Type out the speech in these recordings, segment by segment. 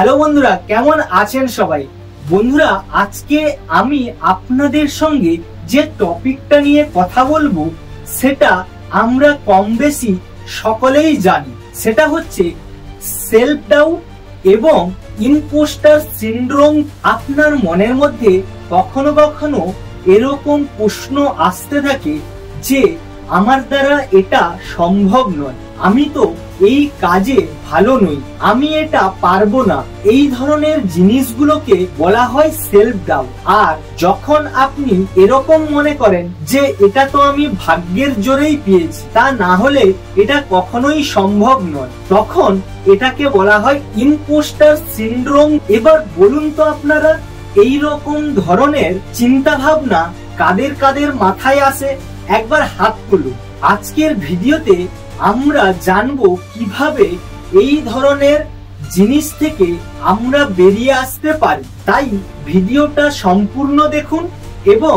Hello বন্ধুরা, কেমন আছেন সবাই? বন্ধুরা, আজকে আমি আপনাদের সঙ্গে যে টপিকটা নিয়ে কথা বলবো সেটা আমরা কম বেশি সকলেই জানি। সেটা হচ্ছে সেলফ ডাউট এবং ইম্পোস্টার সিনড্রোম। আপনার মনের মধ্যে কখনো কখনো এরকম প্রশ্ন আসতে থাকে যে আমার দ্বারা এটা সম্ভব নয়, আমি তো এই কাজে ভালো নই, আমি এটা পারবো না। এই ধরনের জিনিসগুলোকে বলা হয় সেলফ ডাউট। আর যখন আপনি এরকম মনে করেন যে এটা তো আমি ভাগ্যের জোরেই পেয়েছি, তা না হলে এটা কখনোই সম্ভব নয়, তখন এটাকে বলা হয় ইম্পোস্টার সিনড্রোম। এবার বলুন তো আপনারা, এই রকম ধরনের চিন্তা ভাবনা কাদের কাদের মাথায় আসে? একবার হাত তুলুন। আজকের ভিডিওতে আমরা জানবো কিভাবে এই ধরনের জিনিস থেকে আমরা বেরিয়ে আসতে পারি। তাই ভিডিওটা সম্পূর্ণ দেখুন এবং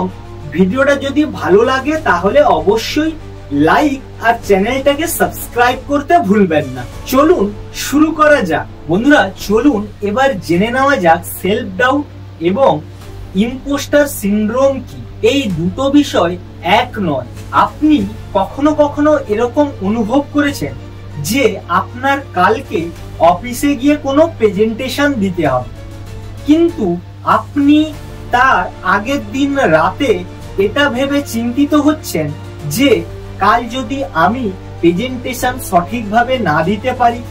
ভিডিওটা যদি ভালো লাগে তাহলে অবশ্যই লাইক আর চ্যানেলটাকে সাবস্ক্রাইব করতে ভুলবেন না। চলুন শুরু করা যাক। বন্ধুরা চলুন এবার জেনে নেওয়া যাক সেলফ ডাউট এবং ইম্পোস্টার সিনড্রোম কি। এই দুটো বিষয় এক নয়। আপনি কখনো কখনো এরকম অনুভব করেছেন যে আপনার কালকে অফিসে গিয়ে কোনো প্রেজেন্টেশন দিতে হবে, কিন্তু আপনি তার আগের দিন রাতে এটা ভেবে চিন্তিত হচ্ছেন যে কাল যদি আমি প্রেজেন্টেশন সঠিকভাবে না দিতে পারি,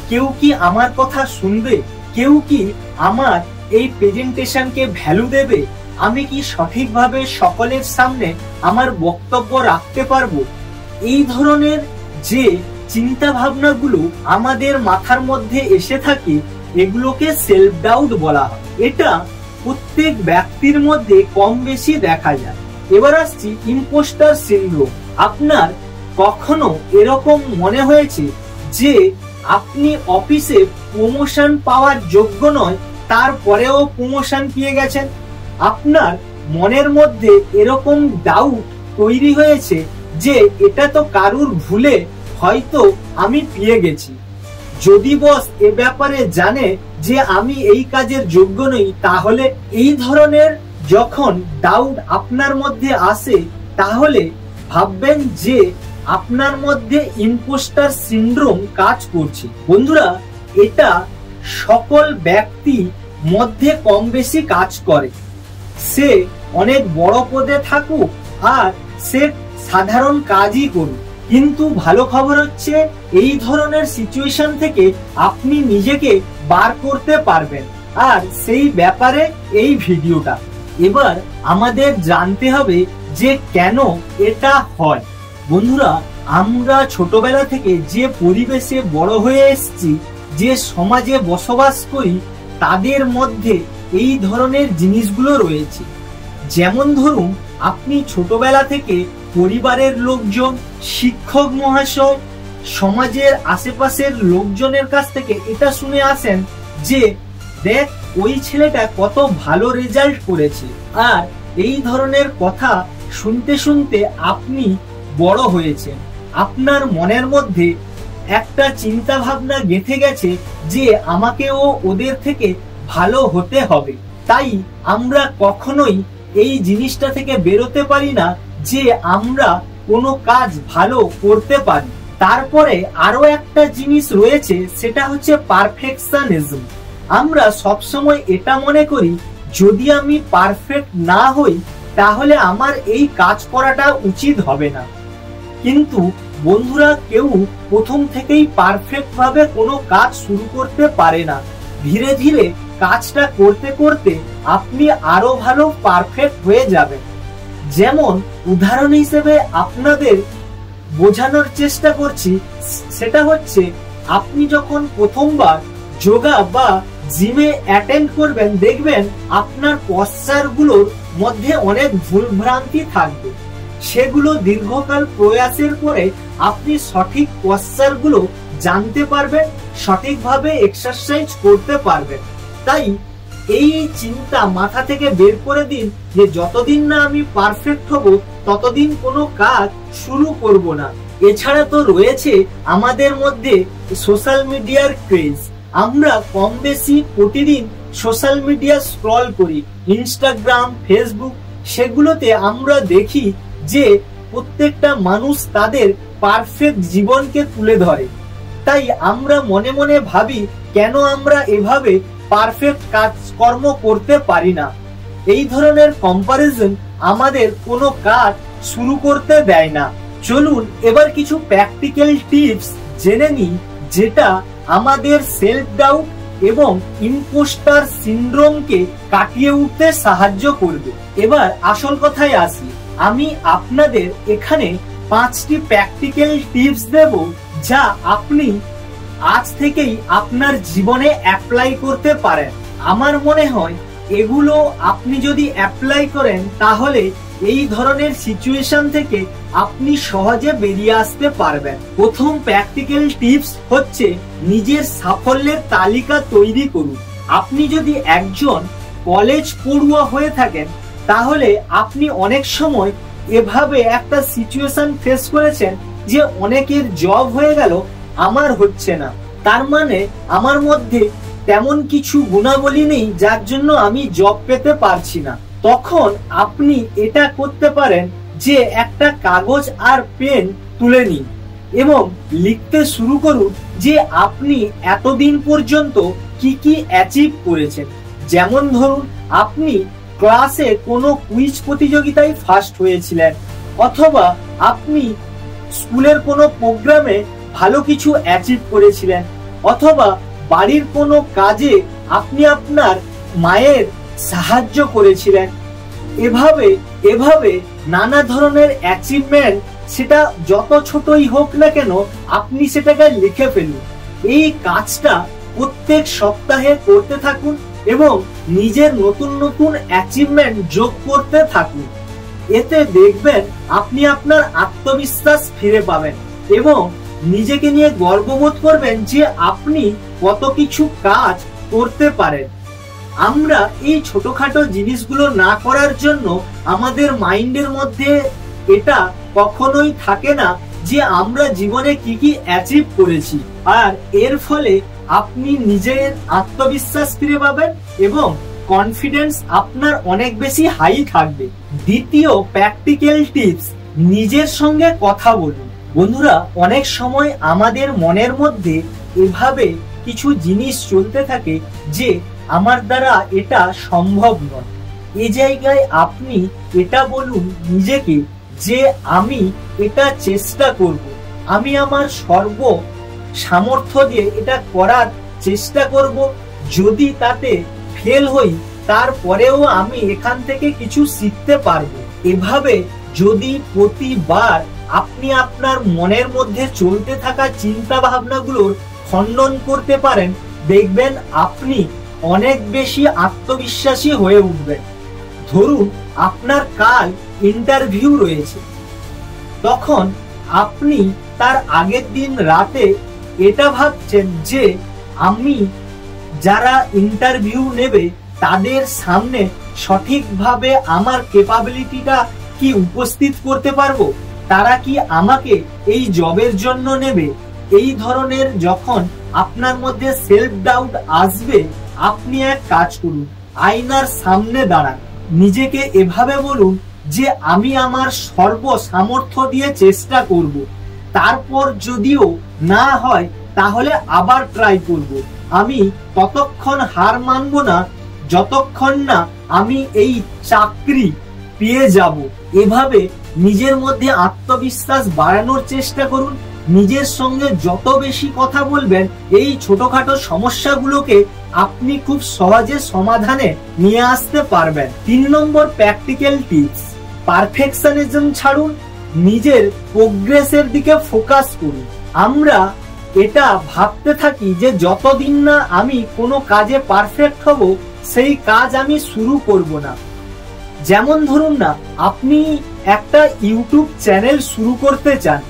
কেউ কি আমার কথা শুনবে? কেউ কি আমার এই প্রেজেন্টেশনকে ভ্যালু দেবে? আমি কি সঠিকভাবে সকলের সামনে আমার বক্তব্য রাখতে পারবো? এই ধরনের যে চিন্তা ভাবনাগুলো আমাদের মাথার মধ্যে এসে থাকে, এগুলোকে সেলফ ডাউট বলা হয়। এটা প্রত্যেক ব্যক্তির মধ্যে কম বেশি দেখা যায়। এবার আসছি ইম্পোস্টার সিনড্রোম। আপনার কখনো এরকম মনে হয়েছে যে আপনি অফিসে প্রমোশন পাওয়ার যোগ্য নয়, তারপরেও প্রমোশন পেয়ে গেছেন? আপনার মনের মধ্যে এরকম ডাউট তৈরি হয়েছে যে এটা তো কারুর ভুলে হয়তো আমি পেয়ে গেছি, যদি বস এ ব্যাপারে জানে যে আমি এই কাজের যোগ্য নই তাহলে। এই ধরনের যখন ডাউট আপনার মধ্যে আসে তাহলে ভাববেন যে আপনার মধ্যে ইম্পোস্টার সিনড্রোম কাজ করছে। বন্ধুরা, এটা সকল ব্যক্তি মধ্যে কম বেশি কাজ করে। সে অনেক বড় পদে থাকুক আর সে সাধারণ কাজই করুক, কিন্তু ভালো খবর হচ্ছে এই ধরনের সিচুয়েশন থেকে আপনি নিজেকে বার করতে পারবেন। আর সেই ব্যাপারে এই ভিডিওটা। এবার আমাদের জানতে হবে যে কেন এটা হয়। বন্ধুরা, আমরা ছোটবেলা থেকে যে পরিবেশে বড় হয়ে এসেছি, যে সমাজে বসবাস করি, তাদের মধ্যে এই ধরনের জিনিসগুলো রয়েছে। যেমন ধরুন, আপনি ছোটবেলা থেকে পরিবারের লোকজন, শিক্ষক মহাশয়, সমাজের আশেপাশের লোকজনের কাছ থেকে এটা শুনে আসেন যে দেখ ওই ছেলেটা কত ভালো রেজাল্ট করেছে। আর এই ধরনের কথা শুনতে শুনতে আপনি বড় হয়েছেন। আপনার মনের মধ্যে একটা চিন্তা ভাবনা গেঁথে গেছে যে আমাকেও ওদের থেকে ভালো হতে হবে। তাই আমরা কখনোই এই জিনিসটা থেকে বেরোতে পারি না যে আমরা কোনো কাজ ভালো করতে পারি। তারপরে আরো একটা জিনিস রয়েছে, সেটা হচ্ছে পারফেকশনিজম। আমরা সবসময় এটা মনে করি যদি আমি পারফেক্ট না হই তাহলে আমার এই কাজ করাটা উচিত হবে না। কিন্তু বন্ধুরা, কেউ প্রথম থেকেই পারফেক্ট ভাবে কোনো কাজ শুরু করতে পারে না। ধীরে ধীরে কাজটা করতে করতে আপনি আরো ভালো পারফেক্ট হয়ে যাবেন। যেমন উদাহরণ হিসেবে আপনাদের বোঝানোর চেষ্টা করছি, সেটা হচ্ছে আপনি যখন প্রথমবার যোগা বা জিমে অ্যাটেন্ড করবেন, দেখবেন আপনার পশ্চার গুলোর মধ্যে অনেক ভুলভ্রান্তি থাকবে। সেগুলো দীর্ঘকাল প্রয়াসের পরে আপনি সঠিক পশ্চার গুলো জানতে পারবেন, সঠিকভাবে এক্সারসাইজ করতে পারবেন। তাই এই চিন্তা মাথা থেকে বের করে দিন যে যতদিন না আমি পারফেক্ট হব ততদিন কোনো কাজ শুরু করব না। এছাড়া তো রয়েছে আমাদের মধ্যে সোশ্যাল মিডিয়ার ক্রেজ। আমরা কম বেশি প্রতিদিন সোশ্যাল মিডিয়া স্ক্রল করি, ইনস্টাগ্রাম, ফেসবুক, সেগুলোতে আমরা দেখি যে প্রত্যেকটা মানুষ তাদের পারফেক্ট জীবনকে তুলে ধরে। তাই আমরা মনে মনে ভাবি, কেন আমরা এভাবে পারফেক্ট কাজকর্ম করতে পারি না। এই ধরনের কম্পারিজন আমাদের কোনো কাজ শুরু করতে দেয় না। চলুন এবার কিছু প্র্যাকটিক্যাল টিপস জেনে নিই, যেটা আমাদের সেলফ ডাউট এবং ইম্পোস্টার সিনড্রোমকে কাটিয়ে উঠতে সাহায্য করবে। এবার আসল কথায় আসি, আমি আপনাদের এখানে 5টি প্র্যাকটিক্যাল টিপস দেব, যা আপনি আজ থেকেই আপনার জীবনে অ্যাপ্লাই করতে পারেন। আমার মনে হয় এগুলো আপনি যদি অ্যাপ্লাই করেন, তাহলে এই ধরনের সিচুয়েশন থেকে আপনি সহজে বেরিয়ে আসতে পারবেন। প্রথম প্র্যাকটিক্যাল টিপস হচ্ছে নিজের সাফল্যের তালিকা তৈরি করুন। আপনি যদি একজন কলেজ পড়ুয়া হয়ে থাকেন, তাহলে আপনি অনেক সময় এভাবে একটা সিচুয়েশন ফেস করেছেন যে অনেকের জব হয়ে গেল, আমার হচ্ছে না, তার মানে আমার মধ্যে তেমন কিছু গুণাবলী নেই যার জন্য আমি জব পেতে পারছি না। তখন আপনি এটা করতে পারেন যে একটা কাগজ আর পেন তুলে নিন এবং লিখতে শুরু করুন যে আপনি এতদিন পর্যন্ত কি কি অ্যাচিভ করেছেন। যেমন ধরুন, আপনি ক্লাসে কোনো কুইজ প্রতিযোগিতায় ফার্স্ট হয়েছিলেন, অথবা আপনি স্কুলের কোনো প্রোগ্রামে ভালো কিছু অ্যাচিভ করেছিলেন, অথবা বাড়ির কোনো কাজে আপনি আপনার মায়ের সাহায্য করেছিলেন। এভাবে নানা ধরনের অ্যাচিভমেন্ট, সেটা যত ছোটই হোক না কেন, আপনি সেটাকে লিখে ফেলুন। এই কাজটা প্রত্যেক সপ্তাহে করতে থাকুন এবং নিজের নতুন নতুন অ্যাচিভমেন্ট যোগ করতে থাকুন। এতে দেখবেন আপনি আপনার আত্মবিশ্বাস ফিরে পাবেন এবং নিজেকে নিয়ে গর্ববোধ করবেন যে আপনি কত কিছু কাজ করতে পারেন। আমরা এই ছোটখাটো জিনিসগুলো না করার জন্য আমাদের মাইন্ডের মধ্যে এটা কখনোই থাকে না যে আমরা জীবনে কি কি অ্যাচিভ করেছি, আর এর ফলে আপনি নিজের আত্মবিশ্বাস ফিরে পাবেন এবং কনফিডেন্স আপনার অনেক বেশি হাই থাকবে। দ্বিতীয় প্র্যাকটিক্যাল টিপস, নিজের সঙ্গে কথা বলুন। বন্ধুরা, অনেক সময় আমাদের মনের মধ্যে এভাবে কিছু জিনিস চলতে থাকে যে আমার দ্বারা এটা সম্ভব নয়। এই জায়গায় আপনি এটা বলুন নিজেকে যে আমি এটা চেষ্টা করব, আমি আমার সর্ব সামর্থ্য দিয়ে এটা করার চেষ্টা করব। যদি তাতে ফেল হই, তারপরেও আমি এখান থেকে কিছু শিখতে পারবো। এভাবে যদি প্রতিবার আপনি আপনার মনের মধ্যে চলতে থাকা চিন্তা ভাবনাগুলোর খণ্ডন করতে পারেন, দেখবেন আপনি অনেক বেশি আত্মবিশ্বাসী হয়ে উঠবেন। ধরুন আপনার কাল ইন্টারভিউ রয়েছে, তখন আপনি তার আগের দিন রাতে এটা ভাবছেন যে আমি যারা ইন্টারভিউ নেবে তাদের সামনে সঠিকভাবে আমার ক্যাপাবিলিটিটা কি উপস্থিত করতে পারবো, তারা কি আমাকে এই জবের জন্য নেবে। এই ধরনের যখন আপনার মধ্যে সেলফ ডাউট আসবে, আপনি এক কাজ করুন, আয়নার সামনে দাঁড়ান, নিজেকে এভাবে বলুন যে আমি আমার সর্ব সামর্থ্য দিয়ে চেষ্টা করব, তারপর যদিও না হয় তাহলে আবার ট্রাই করব। আমি ততক্ষণ হার মানব না যতক্ষণ না আমি এই চাকরি পেয়ে যাব। এভাবে নিজের মধ্যে আত্মবিশ্বাস বাড়ানোর চেষ্টা করুন। নিজের সঙ্গে যত বেশি কথা বলবেন, এই ছোটখাটো সমস্যাগুলোকে আপনি খুব সহজে সমাধানে নিয়ে আসতে পারবেন। 3 নম্বর প্র্যাকটিক্যাল টিপস, পারফেকশনিজম ছাড়ুন, নিজের প্রোগ্রেসের দিকে ফোকাস করুন। আমরা এটা ভাবতে থাকি যে যতদিন না আমি কোনো কাজে পারফেক্ট হব, সেই কাজ আমি শুরু করব না। যেমন ধরুন না, আপনি একটা ইউটিউব চ্যানেল শুরু করতে চান,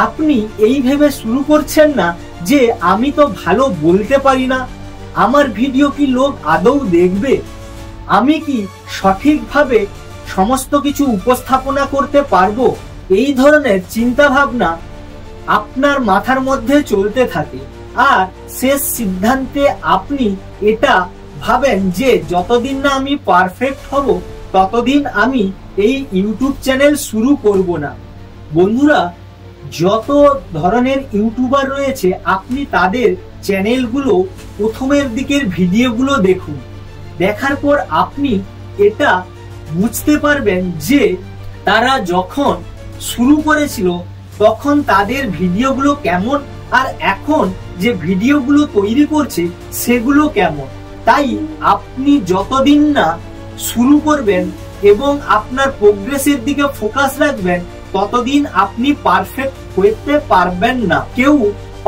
আপনি এই ভেবে শুরু করছেন না যে আমি তো ভালো বলতে পারি না, আমার ভিডিও কি লোক আদৌ দেখবে, আমি কি সঠিকভাবে সমস্ত কিছু উপস্থাপনা করতে পারবো। এই ধরনের চিন্তা ভাবনা আপনার মাথার মধ্যে চলতে থাকে। আর শেষ সিদ্ধান্তে আপনি এটা ভাবেন যে যতদিন না আমি পারফেক্ট হব ততদিন আমি এই ইউটিউব চ্যানেল শুরু করব না। বন্ধুরা, যত ধরনের ইউটিউবার রয়েছে আপনি তাদের চ্যানেলগুলো প্রথমের দিকের ভিডিওগুলো দেখুন। দেখার পর আপনি এটা বুঝতে পারবেন যে তারা যখন শুরু করেছিল তখন তাদের ভিডিওগুলো কেমন আর এখন যে ভিডিওগুলো তৈরি করছে সেগুলো কেমন। তাই আপনি যতদিন না শুরু করবেন এবং আপনার প্রোগ্রেসের দিকে ফোকাস রাখবেন ততদিন আপনি পারফেক্ট হতে পারবেন না। কেউ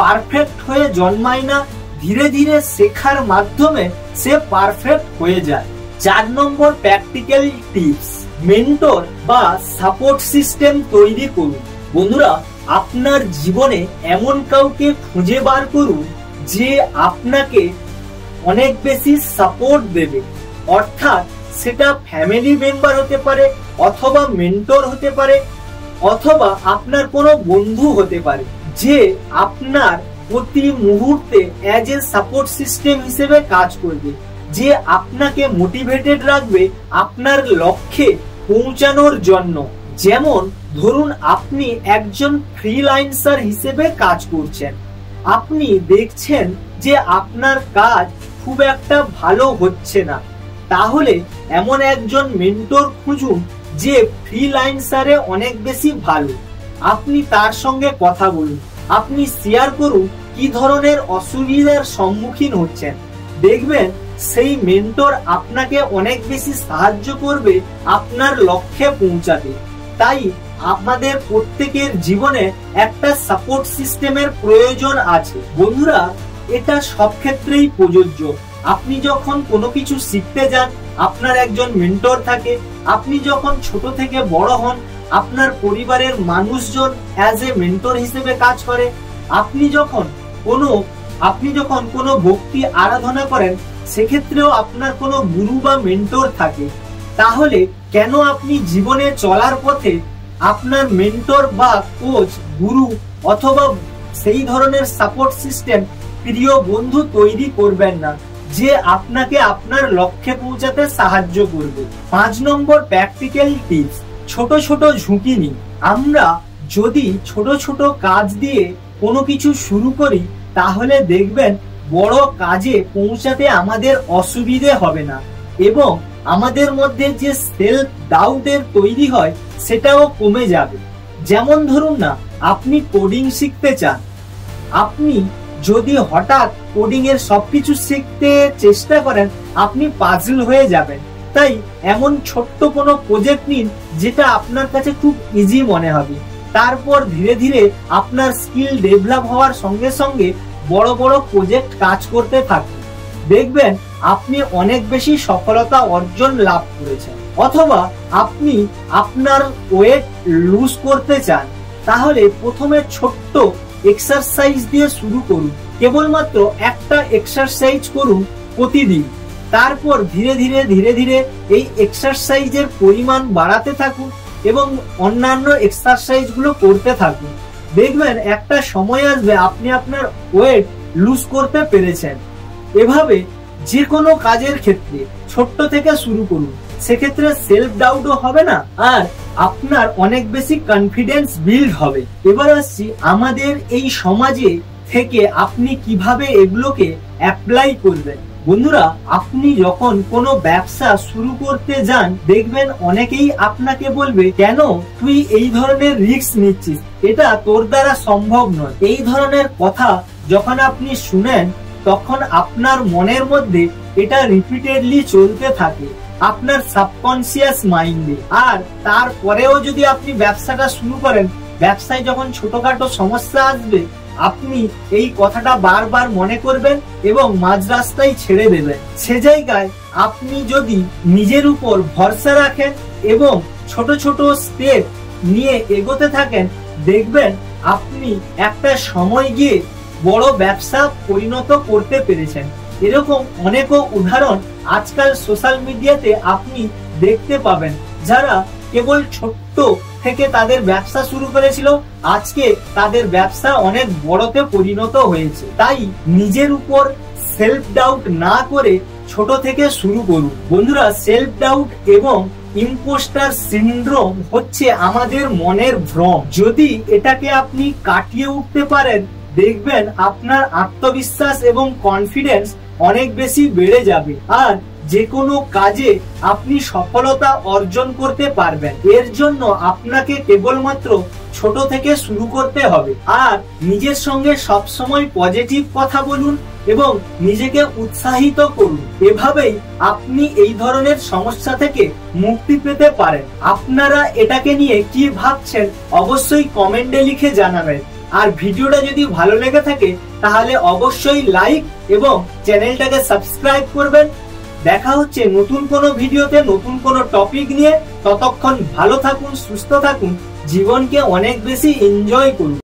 পারফেক্ট হয়ে জন্মায় না, ধীরে ধীরে শেখার মাধ্যমে সে পারফেক্ট হয়ে যায়। 4 নম্বর প্র্যাকটিক্যাল টিপস, মেন্টর বা সাপোর্ট সিস্টেম তৈরি করুন। বন্ধুরা, আপনার জীবনে এমন কাউকে খুঁজে বার করুন যে আপনাকে অনেক বেশি সাপোর্ট দেবে। অর্থাৎ সেটা ফ্যামিলি মেম্বার হতে পারে, অথবা মেন্টর হতে পারে, অথবা আপনার কোনো বন্ধু হতে পারে, যে আপনার প্রতি মুহূর্তে অ্যাজ এ সাপোর্ট সিস্টেম হিসেবে কাজ করবে, যে আপনাকে মোটিভেটেড রাখবে আপনার লক্ষ্যে পৌঁছানোর জন্য। যেমন ধরুন আপনি একজন ফ্রিল্যান্সার হিসেবে কাজ করছেন, আপনি দেখছেন যে আপনার কাজ খুব একটা ভালো হচ্ছে না, তাহলে এমন একজন মেন্টর খুঁজুন যে ফ্রিল্যান্সারে অনেক বেশি ভালো। আপনি তার সঙ্গে কথা বলুন, আপনি শেয়ার করুন কি ধরনের অসুবিধার সম্মুখীন হচ্ছেন। দেখবেন সেই মেন্টর আপনাকে অনেক বেশি সাহায্য করবে আপনার লক্ষ্যে পৌঁছাতে। তাই আমাদের প্রত্যেকের জীবনে একটা সাপোর্ট সিস্টেমের প্রয়োজন আছে। বন্ধুরা, এটা সব ক্ষেত্রেই প্রযোজ্য। আপনি যখন কোনো কিছু শিখতে যান আপনার একজন মেন্টর থাকে, আপনি যখন ছোট থেকে বড় হন আপনার পরিবারের মানুষজন অ্যাজ এ মেন্টর হিসেবে কাজ করে, আপনি যখন কোনো ভক্তি আরাধনা করেন সেক্ষেত্রেও আপনার কোনো গুরু বা মেন্টর থাকে। তাহলে কেন আপনি জীবনে চলার পথে আপনার মেন্টর বা কোচ, গুরু অথবা সেই ধরনের সাপোর্ট সিস্টেম, প্রিয় বন্ধু তৈরি করবেন না যে আপনাকে আপনার লক্ষ্যে পৌঁছাতে সাহায্য করবে? 5 নম্বর প্র্যাকটিক্যাল টিপস, ছোট ছোট ঝুঁকি নিন। আমরা যদি ছোট ছোট কাজ দিয়ে কোনো কিছু শুরু করি তাহলে দেখবেন বড় কাজে পৌঁছাতে আমাদের অসুবিধে হবে না, এবং আমাদের মধ্যে যে সেলফ ডাউটের তৈরি হয় সেটাও কমে যাবে। যেমন ধরুন না, আপনি কোডিং শিখতে চান, আপনি যদি হঠাৎ কোডিং এর সবকিছু শিখতে চেষ্টা করেন আপনি পাজল হয়ে যাবেন। তাই এমন ছোট্ট কোনো প্রজেক্ট নিন যেটা আপনার কাছে খুব ইজি মনে হবে, তারপর ধীরে ধীরে আপনার স্কিল ডেভেলপ হওয়ার সঙ্গে সঙ্গে বড় বড় প্রজেক্ট কাজ করতে থাকুন। দেখবেন আপনি অনেক বেশি সফলতা অর্জন লাভ করেছেন। অথবা আপনি আপনার ওয়েট লুজ করতে চান, তাহলে প্রথমে ছোট্ট এক্সারসাইজ দিয়ে শুরু করুন। কেবলমাত্র একটা এক্সারসাইজ করুন প্রতিদিন, তারপর ধীরে ধীরে এই এক্সারসাইজের পরিমাণ বাড়াতে থাকুন এবং অন্যান্য এক্সারসাইজ গুলো করতে থাকুন। দেখবেন একটা সময় আসবে আপনি আপনার ওয়েট লুজ করতে পেরেছেন। এভাবে যে কোনো কাজের ক্ষেত্রে ছোট্ট থেকে শুরু করুন, সেক্ষেত্রে সেলফ ডাউটও হবে না আর আপনার অনেক বেশি কনফিডেন্স বিল্ড হবে। এবার আসছি আমাদের এই সমাজে থেকে আপনি কিভাবে এগুলোকে অ্যাপ্লাই করবেন। বন্ধুরা, আপনি যখন কোনো ব্যবসা শুরু করতে যান দেখবেন অনেকেই আপনাকে বলবে, কেন তুই এই ধরনের রিস্ক নিচ্ছিস, এটা তোর দ্বারা সম্ভব নয়। এই ধরনের কথা যখন আপনি শুনেন তখন আপনার মনের মধ্যে এটা রিপিটেডলি চলতে থাকে আপনার সাবকনসিয়াস মাইন্ডে। আর তারপরেও যদি আপনি ব্যবসাটা শুরু করেন, ব্যবসায় যখন ছোটখাটো সমস্যা আসবে আপনি এই কথাটা বারবার মনে করবেন এবং মাঝ রাস্তায় ছেড়ে দেবেন। সে জায়গায় আপনি যদি নিজের উপর ভরসা রাখেন এবং ছোট ছোট স্টেপ নিয়ে এগোতে থাকেন, দেখবেন আপনি একটা সময় গিয়ে বড় ব্যবসা পরিণত করতে পেরেছেন। এরকম অনেকও উদাহরণ আজকাল সোশ্যাল মিডিয়াতে আপনি দেখতে পাবেন, যারা কেবল ছোট্ট থেকে তাদের ব্যবসা শুরু করেছিল, আজকে তাদের ব্যবসা অনেক বড়তে পরিণত হয়েছে। তাই নিজের উপর সেলফ ডাউট না করে ছোট থেকে শুরু করুন। বন্ধুরা, সেলফ ডাউট এবং ইম্পোস্টার সিনড্রোম হচ্ছে আমাদের মনের ভ্রম। যদি এটাকে আপনি কাটিয়ে উঠতে পারেন, দেখবেন আপনার আত্মবিশ্বাস এবং কনফিডেন্স অনেক বেশি বেড়ে যাবে আর যে কোনো কাজে আপনি সফলতা অর্জন করতে পারবেন। এর জন্য আপনাকে কেবলমাত্র ছোট থেকে শুরু করতে হবে আর নিজের সঙ্গে সবসময় পজিটিভ কথা বলুন এবং নিজেকে উৎসাহিত করুন। এভাবেই আপনি এই ধরনের সমস্যা থেকে মুক্তি পেতে পারেন। আপনারা এটাকে নিয়ে কি ভাবছেন অবশ্যই কমেন্টে লিখে জানাবেন। আর ভিডিওটা যদি ভালো লেগে থাকে তাহলে অবশ্যই লাইক এবং চ্যানেলটাকে সাবস্ক্রাইব করবেন। দেখা হচ্ছে নতুন কোনো ভিডিওতে নতুন কোনো টপিক নিয়ে। ততক্ষণ ভালো থাকুন, সুস্থ থাকুন, জীবনকে অনেক বেশি এনজয় করুন।